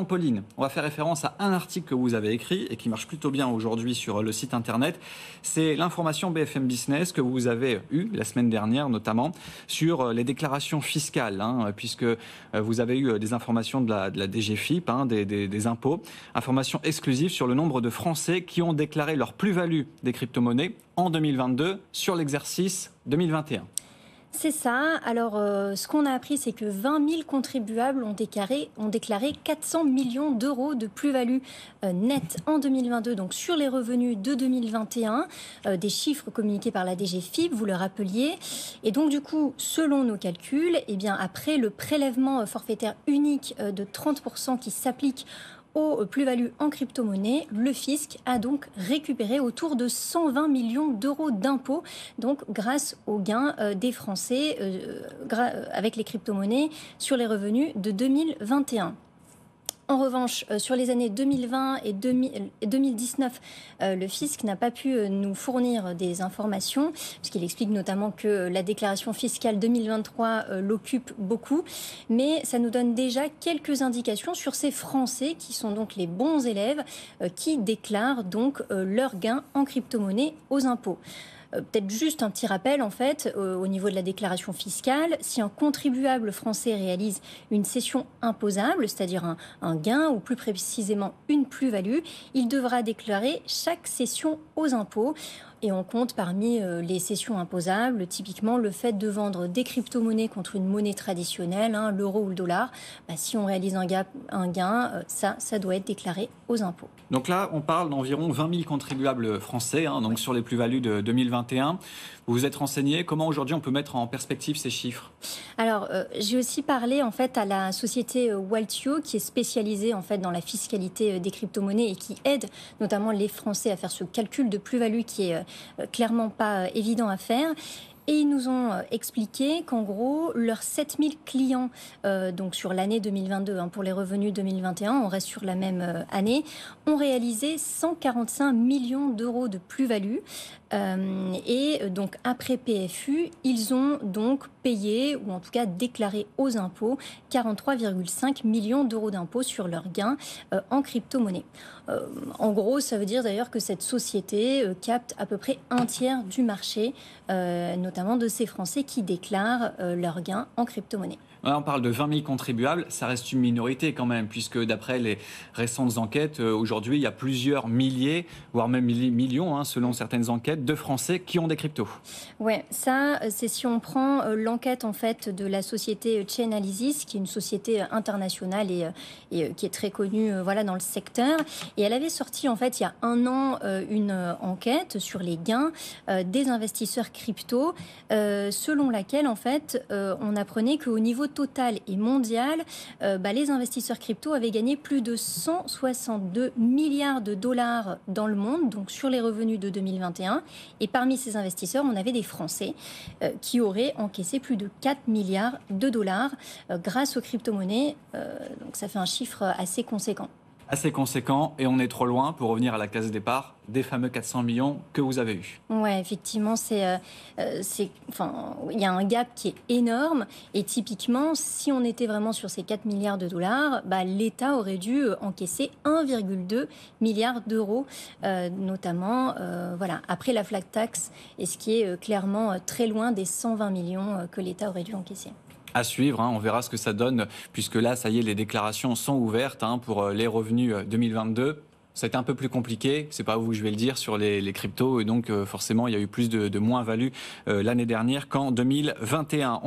Pauline, on va faire référence à un article que vous avez écrit et qui marche plutôt bien aujourd'hui sur le site internet. C'est l'information BFM Business que vous avez eue la semaine dernière, notamment sur les déclarations fiscales, puisque vous avez eu des informations de la DGFiP, des impôts, informations exclusives sur le nombre de Français qui ont déclaré leur plus-value des crypto-monnaies en 2022 sur l'exercice 2021. C'est ça. Alors, ce qu'on a appris, c'est que 20 000 contribuables ont déclaré 400 millions d'euros de plus-value nette en 2022, donc sur les revenus de 2021, des chiffres communiqués par la DGFiP, vous le rappeliez. Et donc, du coup, selon nos calculs, après le prélèvement forfaitaire unique de 30% qui s'applique aux plus-values en crypto-monnaie, le fisc a donc récupéré autour de 120 millions d'euros d'impôts, donc grâce aux gains des Français avec les crypto-monnaies sur les revenus de 2021. En revanche, sur les années 2020 et 2019, le fisc n'a pas pu nous fournir des informations, puisqu'il explique notamment que la déclaration fiscale 2023 l'occupe beaucoup. Mais ça nous donne déjà quelques indications sur ces Français qui sont donc les bons élèves qui déclarent donc leurs gains en crypto-monnaie aux impôts. Peut-être juste un petit rappel, en fait, au niveau de la déclaration fiscale. Si un contribuable français réalise une cession imposable, c'est-à-dire un gain ou plus précisément une plus-value, il devra déclarer chaque cession aux impôts. Et on compte parmi les cessions imposables, typiquement le fait de vendre des crypto-monnaies contre une monnaie traditionnelle, l'euro ou le dollar. Si on réalise un gain, ça doit être déclaré aux impôts. Donc là, on parle d'environ 20 000 contribuables français, donc sur les plus-values de 2021. Vous vous êtes renseigné, comment aujourd'hui on peut mettre en perspective ces chiffres ? Alors, j'ai aussi parlé en fait à la société Waltio qui est spécialisée en fait dans la fiscalité des crypto-monnaies et qui aide notamment les Français à faire ce calcul de plus-value qui est clairement pas évident à faire. Et ils nous ont expliqué qu'en gros, leurs 7000 clients, donc sur l'année 2022, pour les revenus 2021, on reste sur la même année, ont réalisé 145 millions d'euros de plus-value. Et donc après PFU, ils ont donc payé, ou en tout cas déclaré aux impôts, 43,5 millions d'euros d'impôts sur leurs gains en crypto-monnaie. En gros, ça veut dire d'ailleurs que cette société capte à peu près un tiers du marché, notamment de ces Français qui déclarent leurs gains en crypto-monnaie. Là, on parle de 20 000 contribuables, ça reste une minorité quand même, puisque d'après les récentes enquêtes, aujourd'hui, il y a plusieurs milliers, voire même millions, selon certaines enquêtes, de Français qui ont des cryptos. Ouais, ça, c'est si on prend l'enquête en fait de la société Chainalysis, qui est une société internationale et qui est très connue dans le secteur. Et elle avait sorti en fait il y a un an une enquête sur les gains des investisseurs crypto, selon laquelle en fait on apprenait qu'au niveau total et mondial, les investisseurs crypto avaient gagné plus de 162 milliards de dollars dans le monde, donc sur les revenus de 2021. Et parmi ces investisseurs, on avait des Français qui auraient encaissé plus de 4 milliards de dollars grâce aux crypto-monnaies. Donc ça fait un chiffre assez conséquent. Assez conséquent, et on est trop loin, pour revenir à la case départ, des fameux 400 millions que vous avez eus. Ouais, effectivement, il y a un gap qui est énorme, et typiquement, si on était vraiment sur ces 4 milliards de dollars, l'État aurait dû encaisser 1,2 milliard d'euros, notamment après la flat tax, et ce qui est clairement très loin des 120 millions que l'État aurait dû encaisser. À suivre, on verra ce que ça donne, puisque là, ça y est, les déclarations sont ouvertes pour les revenus 2022. Ça a été un peu plus compliqué, c'est pas vous que je vais le dire, sur les cryptos, et donc forcément, il y a eu plus de moins-value l'année dernière qu'en 2021.